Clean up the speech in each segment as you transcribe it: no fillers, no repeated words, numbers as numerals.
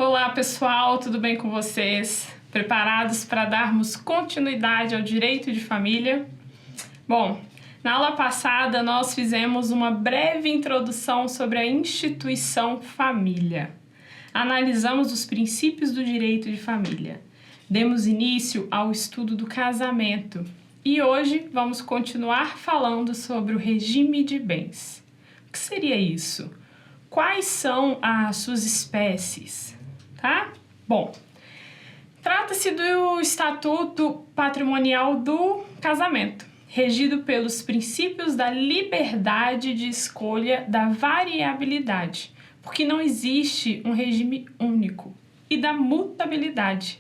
Olá pessoal, tudo bem com vocês? Preparados para darmos continuidade ao direito de família? Bom, na aula passada nós fizemos uma breve introdução sobre a instituição família. Analisamos os princípios do direito de família. Demos início ao estudo do casamento e hoje vamos continuar falando sobre o regime de bens. O que seria isso? Quais são as suas espécies? Tá? Bom, trata-se do Estatuto Patrimonial do Casamento, regido pelos princípios da liberdade de escolha, da variabilidade, porque não existe um regime único, e da mutabilidade,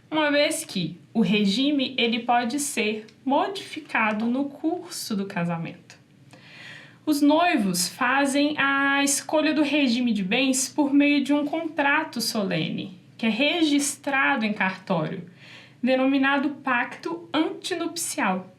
uma vez que o regime ele pode ser modificado no curso do casamento. Os noivos fazem a escolha do regime de bens por meio de um contrato solene, que é registrado em cartório, denominado pacto antinupcial.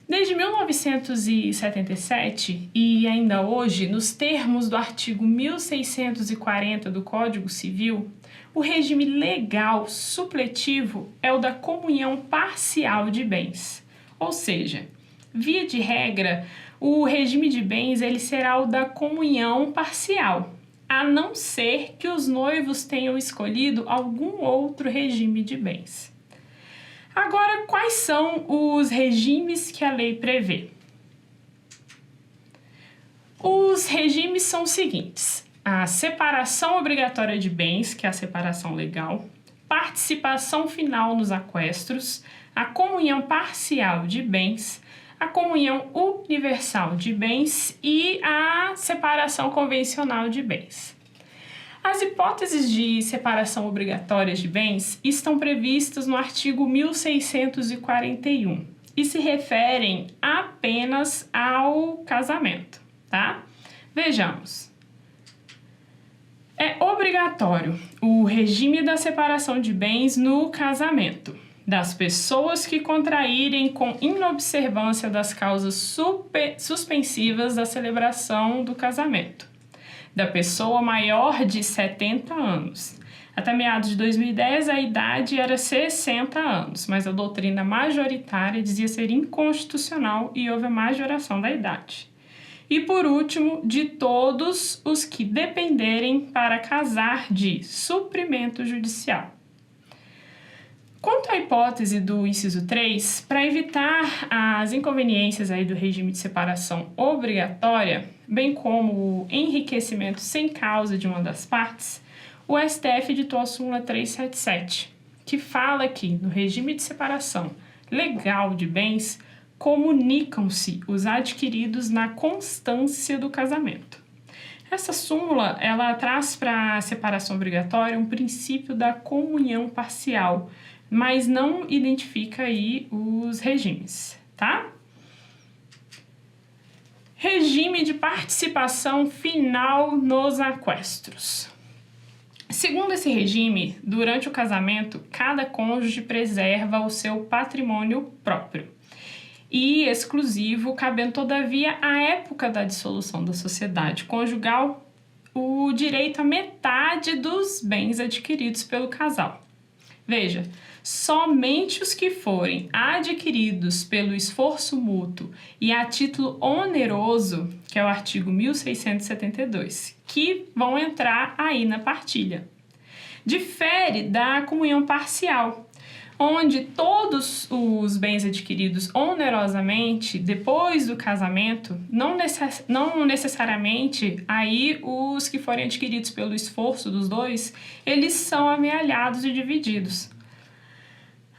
Desde 1977 e ainda hoje, nos termos do artigo 1640 do Código Civil, o regime legal supletivo é o da comunhão parcial de bens, ou seja, via de regra, o regime de bens ele será o da comunhão parcial, a não ser que os noivos tenham escolhido algum outro regime de bens. Agora, quais são os regimes que a lei prevê? Os regimes são os seguintes: a separação obrigatória de bens, que é a separação legal, participação final nos aquestros, a comunhão parcial de bens, a comunhão universal de bens e a separação convencional de bens. As hipóteses de separação obrigatória de bens estão previstas no artigo 1641 e se referem apenas ao casamento, tá? Vejamos. É obrigatório o regime da separação de bens no casamento das pessoas que contraírem com inobservância das causas suspensivas da celebração do casamento, da pessoa maior de 70 anos. Até meados de 2010, a idade era 60 anos, mas a doutrina majoritária dizia ser inconstitucional e houve a majoração da idade. E, por último, de todos os que dependerem para casar de suprimento judicial. Quanto à hipótese do inciso 3, para evitar as inconveniências aí do regime de separação obrigatória, bem como o enriquecimento sem causa de uma das partes, o STF editou a súmula 377, que fala que no regime de separação legal de bens, comunicam-se os adquiridos na constância do casamento. Essa súmula, ela traz para a separação obrigatória um princípio da comunhão parcial, mas não identifica aí os regimes, tá? Regime de participação final nos aquestros. Segundo esse regime, durante o casamento, cada cônjuge preserva o seu patrimônio próprio e exclusivo, cabendo todavia à época da dissolução da sociedade conjugal o direito à metade dos bens adquiridos pelo casal. Veja, somente os que forem adquiridos pelo esforço mútuo e a título oneroso, que é o artigo 1672, que vão entrar aí na partilha. Difere da comunhão parcial, onde todos os bens adquiridos onerosamente depois do casamento, não necessariamente aí os que forem adquiridos pelo esforço dos dois, eles são amealhados e divididos.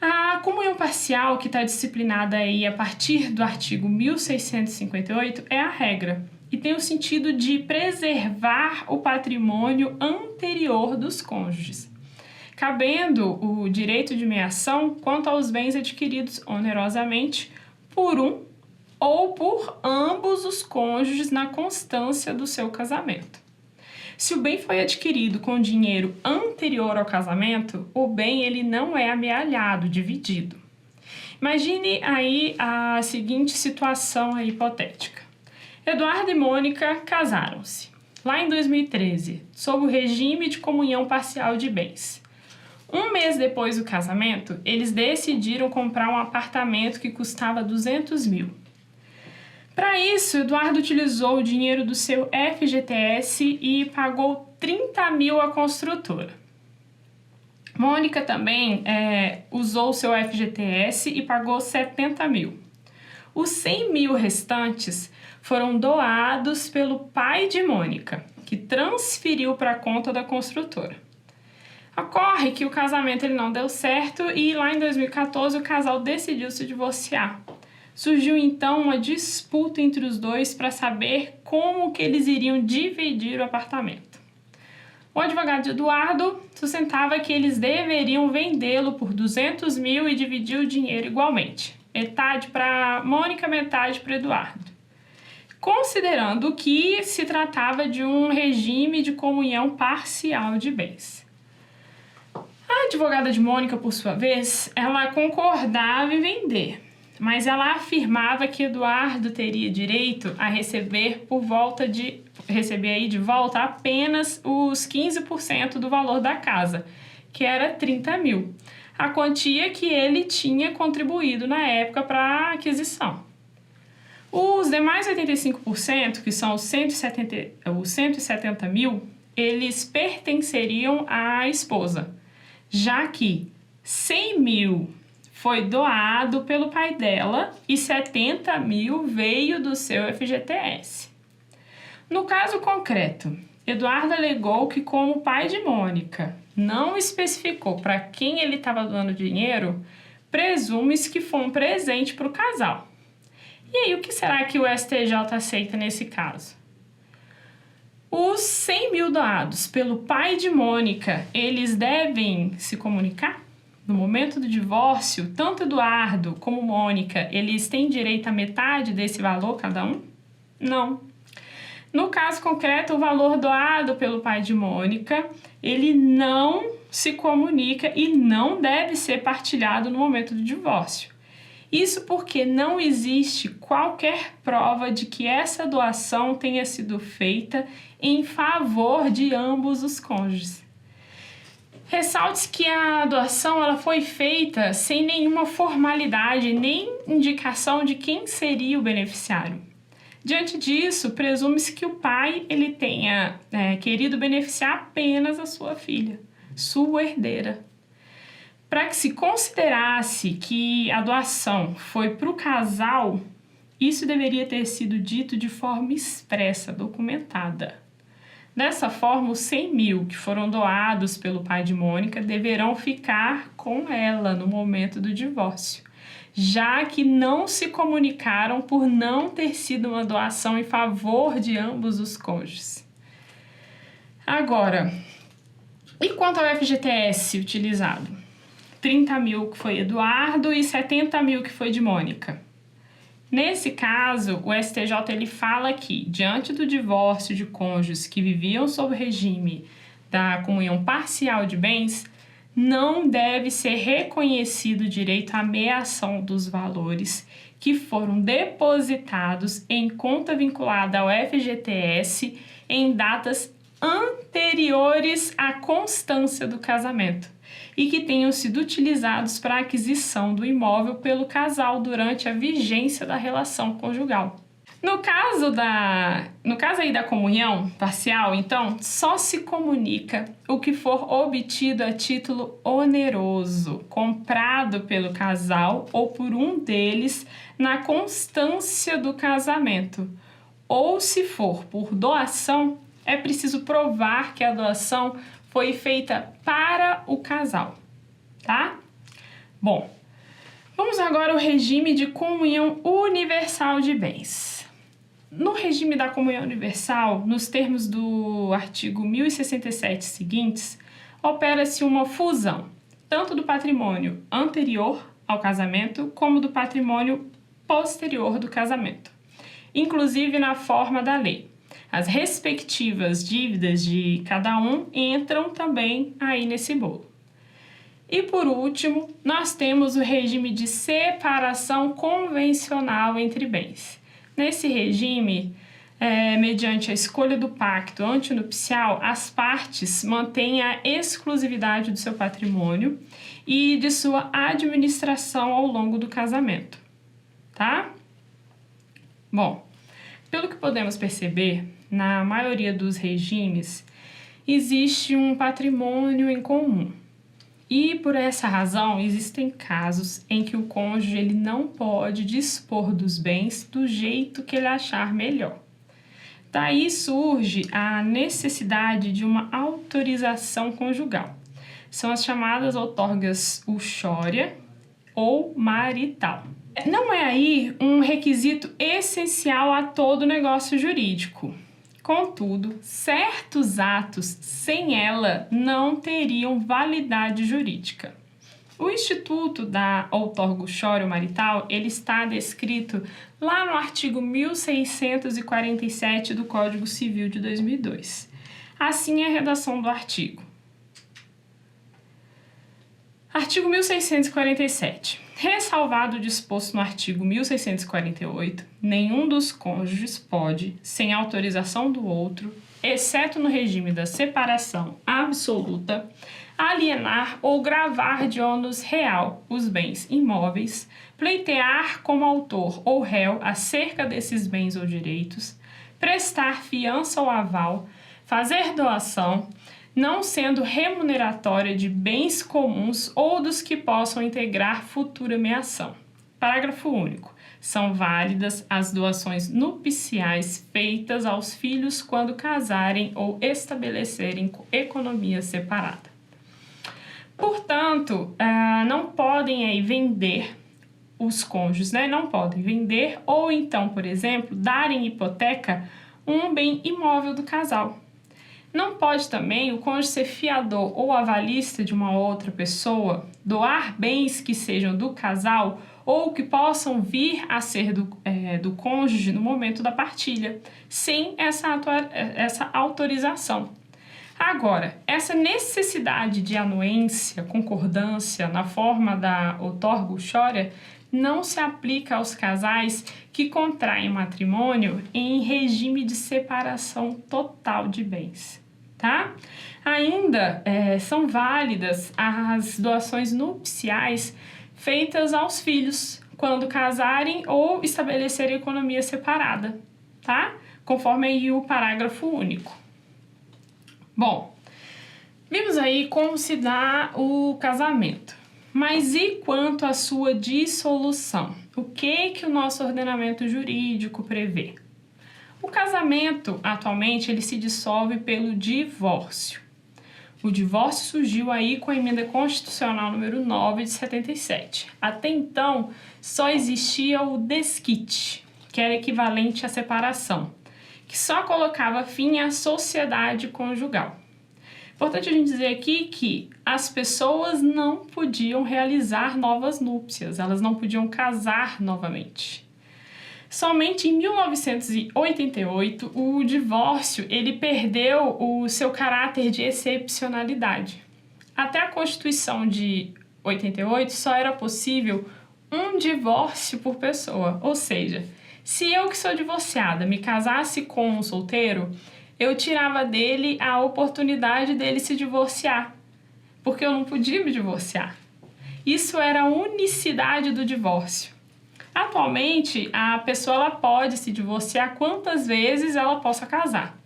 A comunhão parcial, que está disciplinada aí a partir do artigo 1658, é a regra e tem o sentido de preservar o patrimônio anterior dos cônjuges, cabendo o direito de meação quanto aos bens adquiridos onerosamente por um ou por ambos os cônjuges na constância do seu casamento. Se o bem foi adquirido com dinheiro anterior ao casamento, o bem ele não é amealhado, dividido. Imagine aí a seguinte situação aí hipotética. Eduardo e Mônica casaram-se. lá em 2013, sob o regime de comunhão parcial de bens. Um mês depois do casamento, eles decidiram comprar um apartamento que custava 200 mil. Para isso, Eduardo utilizou o dinheiro do seu FGTS e pagou 30 mil à construtora. Mônica também usou o seu FGTS e pagou 70 mil. Os 100 mil restantes foram doados pelo pai de Mônica, que transferiu para a conta da construtora. Ocorre que o casamento ele não deu certo e lá em 2014 o casal decidiu se divorciar. Surgiu então uma disputa entre os dois para saber como que eles iriam dividir o apartamento. O advogado de Eduardo sustentava que eles deveriam vendê-lo por 200 mil e dividir o dinheiro igualmente. Metade para Mônica, metade para Eduardo. Considerando que se tratava de um regime de comunhão parcial de bens. A advogada de Mônica, por sua vez, ela concordava em vender, mas ela afirmava que Eduardo teria direito a receber de volta apenas os 15% do valor da casa, que era 30 mil, a quantia que ele tinha contribuído na época para a aquisição. Os demais 85%, que são os 170 mil, eles pertenceriam à esposa, já que 100 mil foi doado pelo pai dela e 70 mil veio do seu FGTS. No caso concreto, Eduardo alegou que, como o pai de Mônica não especificou para quem ele estava doando dinheiro, presume-se que foi um presente para o casal. E aí, o que será que o STJ aceita nesse caso? Os 100 mil doados pelo pai de Mônica, eles devem se comunicar? No momento do divórcio, tanto Eduardo como Mônica, eles têm direito a metade desse valor cada um? Não. No caso concreto, o valor doado pelo pai de Mônica, ele não se comunica e não deve ser partilhado no momento do divórcio. Isso porque não existe qualquer prova de que essa doação tenha sido feita em favor de ambos os cônjuges. Ressalte que a doação ela foi feita sem nenhuma formalidade nem indicação de quem seria o beneficiário. Diante disso, presume-se que o pai ele tenha querido beneficiar apenas a sua filha, sua herdeira. Para que se considerasse que a doação foi para o casal, isso deveria ter sido dito de forma expressa, documentada. Dessa forma, os 100 mil que foram doados pelo pai de Mônica deverão ficar com ela no momento do divórcio, já que não se comunicaram por não ter sido uma doação em favor de ambos os cônjuges. Agora, e quanto ao FGTS utilizado? 30 mil que foi Eduardo e 70 mil que foi de Mônica. Nesse caso, o STJ ele fala que, diante do divórcio de cônjuges que viviam sob o regime da comunhão parcial de bens, não deve ser reconhecido o direito à meação dos valores que foram depositados em conta vinculada ao FGTS em datas anteriores à constância do casamento e que tenham sido utilizados para a aquisição do imóvel pelo casal durante a vigência da relação conjugal. No caso aí da comunhão parcial, então, só se comunica o que for obtido a título oneroso, comprado pelo casal ou por um deles na constância do casamento. Ou se for por doação, é preciso provar que a doação foi feita para o casal, tá? Bom, vamos agora ao regime de comunhão universal de bens. No regime da comunhão universal, nos termos do artigo 1067 seguintes, opera-se uma fusão, tanto do patrimônio anterior ao casamento, como do patrimônio posterior do casamento, inclusive na forma da lei. As respectivas dívidas de cada um entram também aí nesse bolo. E por último, nós temos o regime de separação convencional entre bens. Nesse regime, mediante a escolha do pacto antinupcial, as partes mantêm a exclusividade do seu patrimônio e de sua administração ao longo do casamento, tá? Bom, pelo que podemos perceber, na maioria dos regimes, existe um patrimônio em comum. E por essa razão, existem casos em que o cônjuge ele não pode dispor dos bens do jeito que ele achar melhor. Daí surge a necessidade de uma autorização conjugal. São as chamadas outorgas uxória ou marital. Não é aí um requisito essencial a todo negócio jurídico. Contudo, certos atos sem ela não teriam validade jurídica. O instituto da outorga uxória ou marital, ele está descrito lá no artigo 1647 do Código Civil de 2002. Assim é a redação do artigo. Artigo 1647. Ressalvado o disposto no artigo 1648, nenhum dos cônjuges pode, sem autorização do outro, exceto no regime da separação absoluta, alienar ou gravar de ônus real os bens imóveis, pleitear como autor ou réu acerca desses bens ou direitos, prestar fiança ou aval, fazer doação, não sendo remuneratória de bens comuns ou dos que possam integrar futura meação. Parágrafo único. São válidas as doações nupciais feitas aos filhos quando casarem ou estabelecerem economia separada. Portanto, não podem aí vender os cônjuges, né? Não podem vender ou então, por exemplo, dar em hipoteca um bem imóvel do casal. Não pode também o cônjuge ser fiador ou avalista de uma outra pessoa, doar bens que sejam do casal ou que possam vir a ser do cônjuge no momento da partilha, sem essa autorização. Agora, essa necessidade de anuência, concordância na forma da outorga uxória não se aplica aos casais que contraem matrimônio em regime de separação total de bens, tá? Ainda são válidas as doações nupciais feitas aos filhos quando casarem ou estabelecerem economia separada, tá? Conforme aí o parágrafo único. Bom, vimos aí como se dá o casamento. Mas e quanto à sua dissolução? O que o nosso ordenamento jurídico prevê? O casamento, atualmente, ele se dissolve pelo divórcio. O divórcio surgiu aí com a emenda constitucional número 9 de 77. Até então, só existia o desquite, que era equivalente à separação, que só colocava fim à sociedade conjugal. Importante a gente dizer aqui que as pessoas não podiam realizar novas núpcias, elas não podiam casar novamente. Somente em 1988, o divórcio ele perdeu o seu caráter de excepcionalidade. Até a Constituição de 88, só era possível um divórcio por pessoa, ou seja, se eu que sou divorciada me casasse com um solteiro, eu tirava dele a oportunidade dele se divorciar, porque eu não podia me divorciar. Isso era a unicidade do divórcio. Atualmente, a pessoa ela pode se divorciar quantas vezes ela possa casar.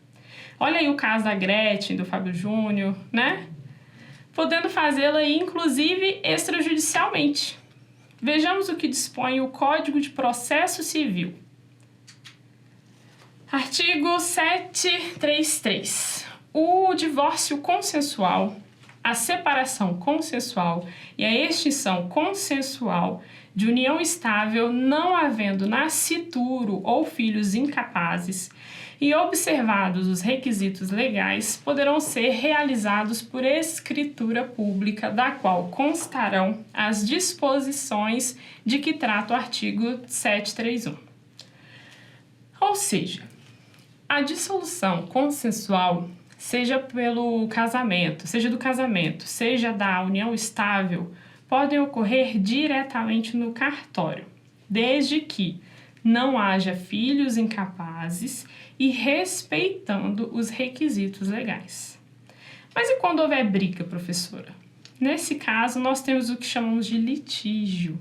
Olha aí o caso da Gretchen, do Fábio Júnior, né? Podendo fazê-la, inclusive, extrajudicialmente. Vejamos o que dispõe o Código de Processo Civil. Artigo 733. O divórcio consensual, a separação consensual e a extinção consensual de união estável, não havendo nascituro ou filhos incapazes e observados os requisitos legais, poderão ser realizados por escritura pública, da qual constarão as disposições de que trata o artigo 731. Ou seja, a dissolução consensual, seja pelo casamento, seja do casamento, seja da união estável, podem ocorrer diretamente no cartório, desde que não haja filhos incapazes e respeitando os requisitos legais. Mas e quando houver briga, professora? Nesse caso, nós temos o que chamamos de litígio.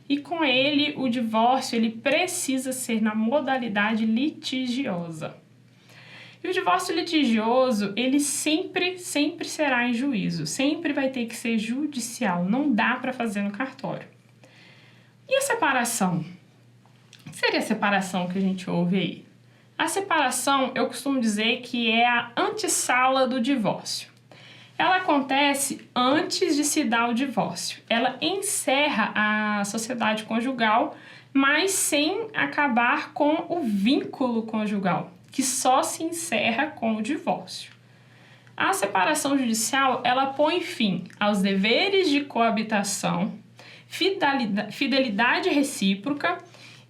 E com ele, o divórcio ele precisa ser na modalidade litigiosa. E o divórcio litigioso, ele sempre será em juízo. Sempre vai ter que ser judicial. Não dá para fazer no cartório. E a separação? O que seria a separação que a gente ouve aí? A separação, eu costumo dizer que é a antessala do divórcio. Ela acontece antes de se dar o divórcio. Ela encerra a sociedade conjugal, mas sem acabar com o vínculo conjugal, que só se encerra com o divórcio. A separação judicial, ela põe fim aos deveres de coabitação, fidelidade recíproca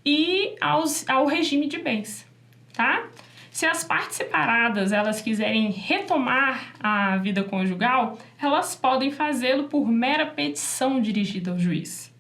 e ao regime de bens, tá? Se as partes separadas elas quiserem retomar a vida conjugal, elas podem fazê-lo por mera petição dirigida ao juiz.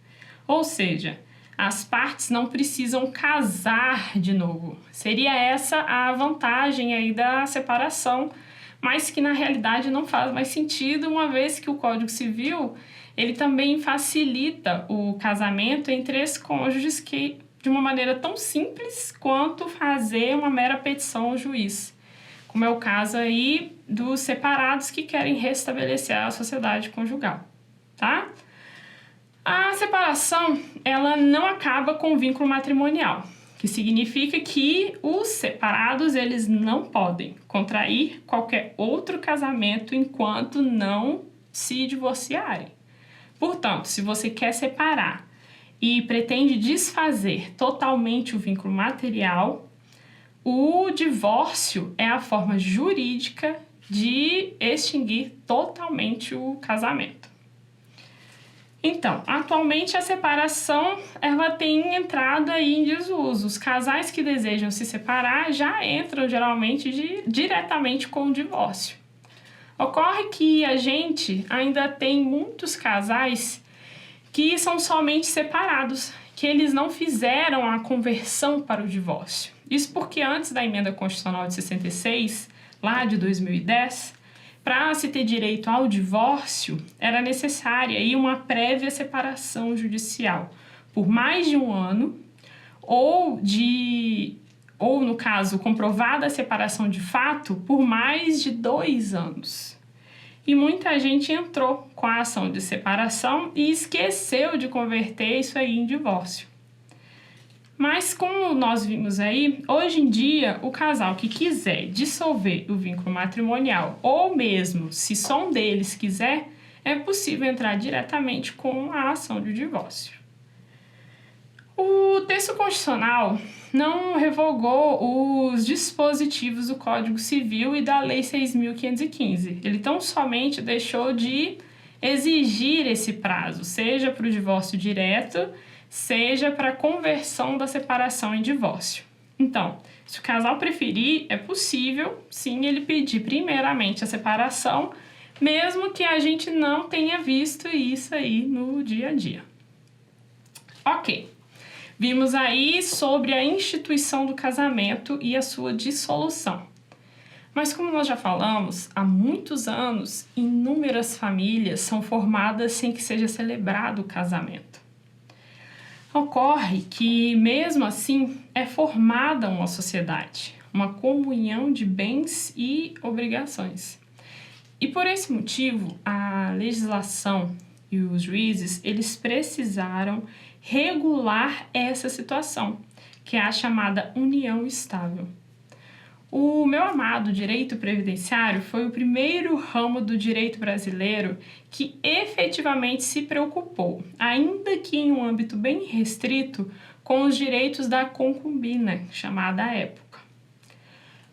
Ou seja, as partes não precisam casar de novo. Seria essa a vantagem aí da separação, mas que na realidade não faz mais sentido, uma vez que o Código Civil ele também facilita o casamento entre esses cônjuges que de uma maneira tão simples quanto fazer uma mera petição ao juiz, como é o caso aí dos separados que querem restabelecer a sociedade conjugal, tá? A separação, ela não acaba com o vínculo matrimonial, que significa que os separados, eles não podem contrair qualquer outro casamento enquanto não se divorciarem. Portanto, se você quer separar e pretende desfazer totalmente o vínculo material, o divórcio é a forma jurídica de extinguir totalmente o casamento. Então, atualmente a separação ela tem entrado aí em desuso. Os casais que desejam se separar já entram geralmente diretamente com o divórcio. Ocorre que a gente ainda tem muitos casais que são somente separados, que eles não fizeram a conversão para o divórcio. Isso porque antes da Emenda Constitucional de 66, lá de 2010, para se ter direito ao divórcio, era necessária aí uma prévia separação judicial por mais de um ano, ou no caso, comprovada a separação de fato, por mais de 2 anos. E muita gente entrou com a ação de separação e esqueceu de converter isso aí em divórcio. Mas como nós vimos aí, hoje em dia o casal que quiser dissolver o vínculo matrimonial, ou mesmo se só um deles quiser, é possível entrar diretamente com a ação de divórcio. O texto constitucional não revogou os dispositivos do Código Civil e da Lei 6.515. Ele tão somente deixou de exigir esse prazo, seja para o divórcio direto, seja para a conversão da separação em divórcio. Então, se o casal preferir, é possível, sim, ele pedir primeiramente a separação, mesmo que a gente não tenha visto isso aí no dia a dia. Ok. Vimos aí sobre a instituição do casamento e a sua dissolução. Mas como nós já falamos, há muitos anos, inúmeras famílias são formadas sem que seja celebrado o casamento. Ocorre que, mesmo assim, é formada uma sociedade, uma comunhão de bens e obrigações. E por esse motivo, a legislação e os juízes, eles precisaram regular essa situação, que é a chamada união estável. O meu amado direito previdenciário foi o primeiro ramo do direito brasileiro que efetivamente se preocupou, ainda que em um âmbito bem restrito, com os direitos da concubina, chamada à época.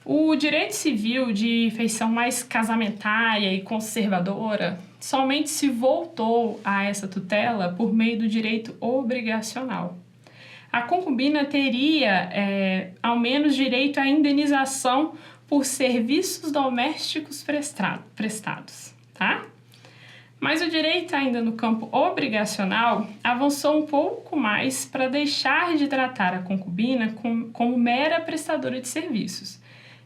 O direito civil de feição mais casamentária e conservadora somente se voltou a essa tutela por meio do direito obrigacional. A concubina teria, ao menos, direito à indenização por serviços domésticos prestados, tá? Mas o direito ainda no campo obrigacional avançou um pouco mais para deixar de tratar a concubina como mera prestadora de serviços,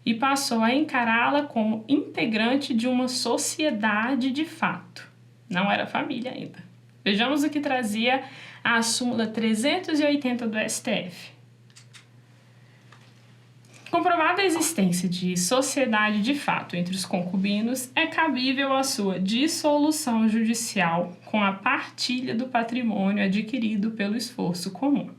e passou a encará-la como integrante de uma sociedade de fato. Não era família ainda. Vejamos o que trazia a súmula 380 do STF. Comprovada a existência de sociedade de fato entre os concubinos, é cabível a sua dissolução judicial com a partilha do patrimônio adquirido pelo esforço comum.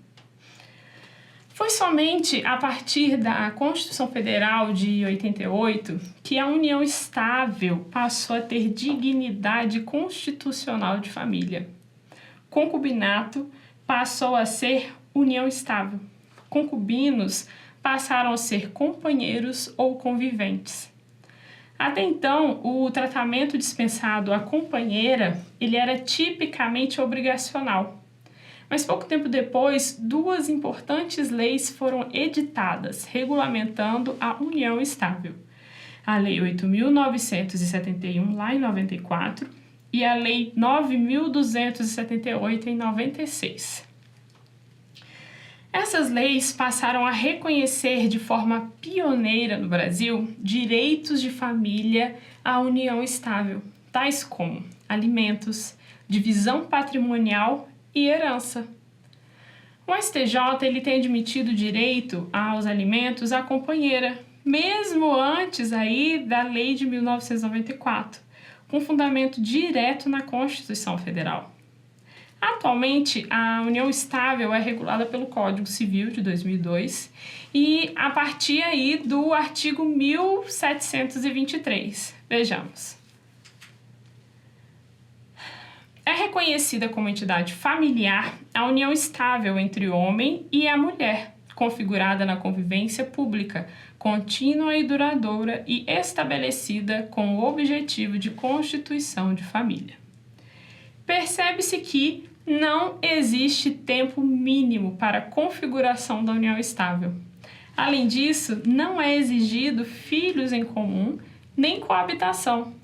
Foi somente a partir da Constituição Federal de 88 que a união estável passou a ter dignidade constitucional de família. Concubinato passou a ser união estável. Concubinos passaram a ser companheiros ou conviventes. Até então, o tratamento dispensado à companheira ele era tipicamente obrigacional. Mas pouco tempo depois, duas importantes leis foram editadas, regulamentando a união estável. A Lei 8.971, lá em 94, e a Lei 9.278, em 96. Essas leis passaram a reconhecer de forma pioneira no Brasil direitos de família à união estável, tais como alimentos, divisão patrimonial e herança. O STJ ele tem admitido direito aos alimentos à companheira, mesmo antes aí da Lei de 1994, com fundamento direto na Constituição Federal. Atualmente, a união estável é regulada pelo Código Civil de 2002 e a partir aí do artigo 1723. Vejamos. É reconhecida como entidade familiar a união estável entre o homem e a mulher, configurada na convivência pública, contínua e duradoura e estabelecida com o objetivo de constituição de família. Percebe-se que não existe tempo mínimo para a configuração da união estável. Além disso, não é exigido filhos em comum nem coabitação.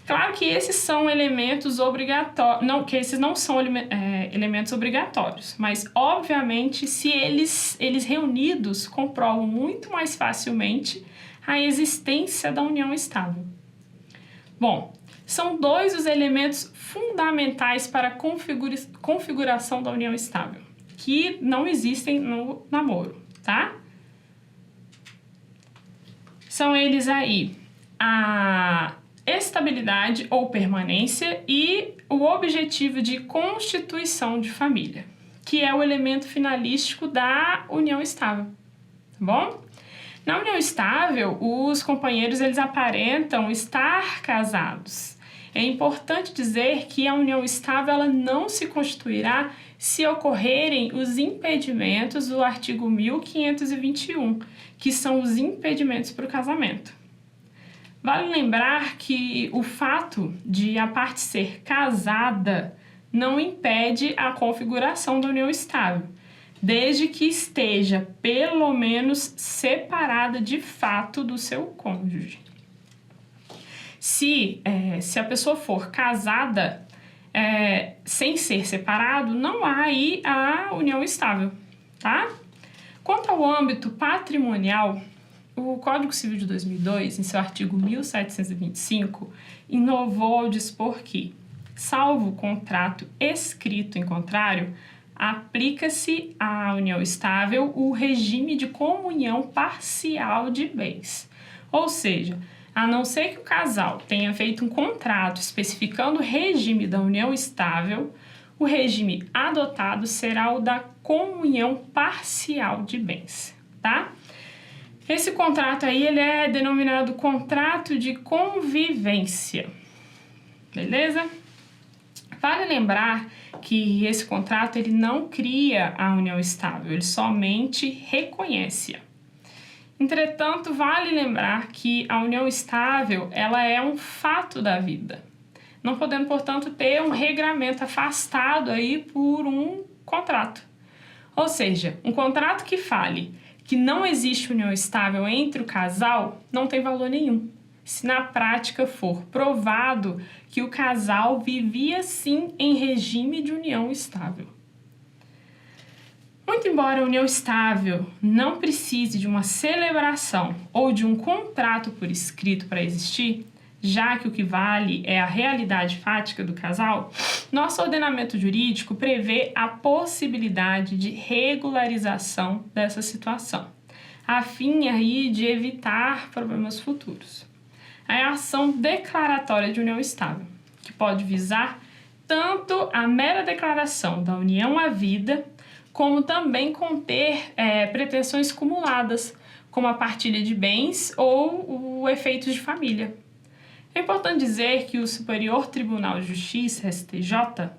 Claro que esses são elementos obrigatórios, não, que esses não são elementos obrigatórios, mas obviamente se eles reunidos comprovam muito mais facilmente a existência da união estável. Bom, são dois os elementos fundamentais para a configuração da união estável, que não existem no namoro, tá? São eles aí a estabilidade ou permanência e o objetivo de constituição de família, que é o elemento finalístico da união estável, tá bom? Na união estável, os companheiros eles aparentam estar casados. É importante dizer que a união estável ela não se constituirá se ocorrerem os impedimentos do artigo 1521, que são os impedimentos para o casamento. Vale lembrar que o fato de a parte ser casada não impede a configuração da união estável, desde que esteja pelo menos separada de fato do seu cônjuge. Se a pessoa for casada sem ser separado, não há aí a união estável, tá? Quanto ao âmbito patrimonial, o Código Civil de 2002, em seu artigo 1725, inovou ao dispor que, salvo contrato escrito em contrário, aplica-se à união estável o regime de comunhão parcial de bens. Ou seja, a não ser que o casal tenha feito um contrato especificando o regime da união estável, o regime adotado será o da comunhão parcial de bens, tá? Esse contrato aí, ele é denominado contrato de convivência, beleza? Vale lembrar que esse contrato, ele não cria a união estável, ele somente reconhece-a. Entretanto, vale lembrar que a união estável, ela é um fato da vida, não podendo, portanto, ter um regramento afastado aí por um contrato. Ou seja, um contrato que fale que não existe união estável entre o casal não tem valor nenhum, se na prática for provado que o casal vivia sim em regime de união estável. Muito embora a união estável não precise de uma celebração ou de um contrato por escrito para existir, já que o que vale é a realidade fática do casal, nosso ordenamento jurídico prevê a possibilidade de regularização dessa situação, a fim aí de evitar problemas futuros. É a ação declaratória de união estável, que pode visar tanto a mera declaração da união à vida, como também conter pretensões cumuladas, como a partilha de bens ou o efeito de família. É importante dizer que o Superior Tribunal de Justiça, STJ,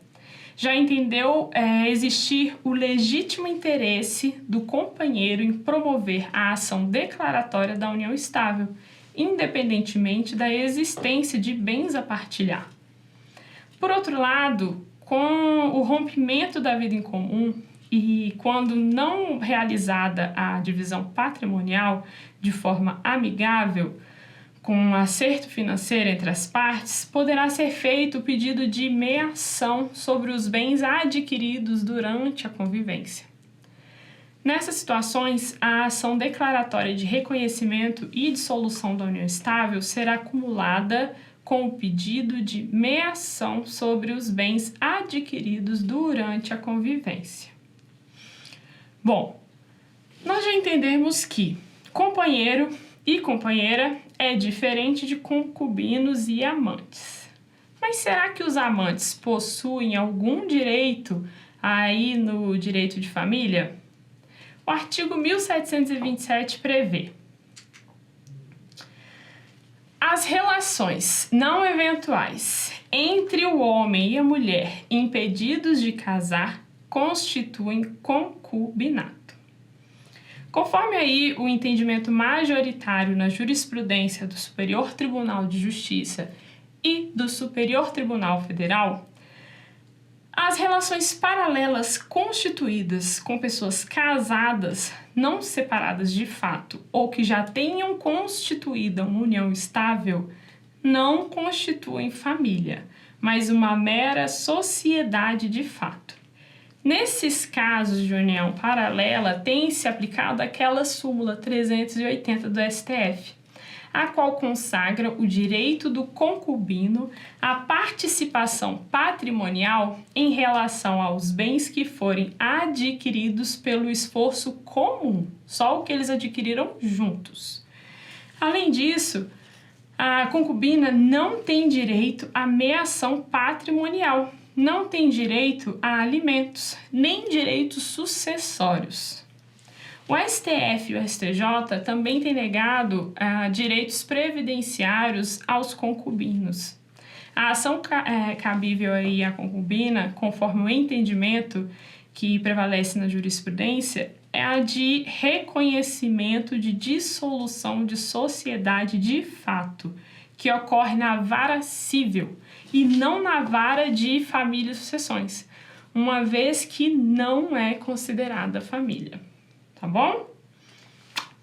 já entendeu existir o legítimo interesse do companheiro em promover a ação declaratória da união estável, independentemente da existência de bens a partilhar. Por outro lado, com o rompimento da vida em comum e quando não realizada a divisão patrimonial de forma amigável, com um acerto financeiro entre as partes, poderá ser feito o pedido de meação sobre os bens adquiridos durante a convivência. Nessas situações, a ação declaratória de reconhecimento e dissolução da união estável será acumulada com o pedido de meação sobre os bens adquiridos durante a convivência. Bom, nós já entendemos que companheiro e companheira é diferente de concubinos e amantes. Mas será que os amantes possuem algum direito aí no direito de família? O artigo 1727 prevê: as relações não eventuais entre o homem e a mulher impedidos de casar constituem concubinato. Conforme aí o entendimento majoritário na jurisprudência do Superior Tribunal de Justiça e do Superior Tribunal Federal, as relações paralelas constituídas com pessoas casadas, não separadas de fato, ou que já tenham constituído uma união estável, não constituem família, mas uma mera sociedade de fato. Nesses casos de união paralela, tem-se aplicado aquela súmula 380 do STF, a qual consagra o direito do concubino à participação patrimonial em relação aos bens que forem adquiridos pelo esforço comum, só o que eles adquiriram juntos. Além disso, a concubina não tem direito à meação patrimonial, não tem direito a alimentos, nem direitos sucessórios. O STF e o STJ também têm negado direitos previdenciários aos concubinos. A ação cabível aí à concubina, conforme o entendimento que prevalece na jurisprudência, é a de reconhecimento de dissolução de sociedade de fato, que ocorre na vara civil e não na vara de família e sucessões, uma vez que não é considerada família, tá bom?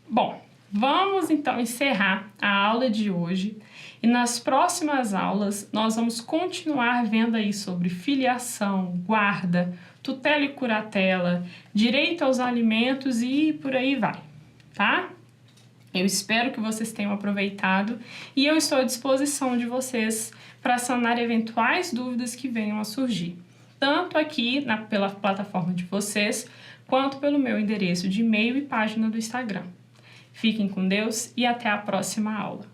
Bom, vamos então encerrar a aula de hoje e nas próximas aulas nós vamos continuar vendo aí sobre filiação, guarda, tutela e curatela, direito aos alimentos e por aí vai, tá? Eu espero que vocês tenham aproveitado e eu estou à disposição de vocês para sanar eventuais dúvidas que venham a surgir, tanto aqui pela plataforma de vocês, quanto pelo meu endereço de e-mail e página do Instagram. Fiquem com Deus e até a próxima aula.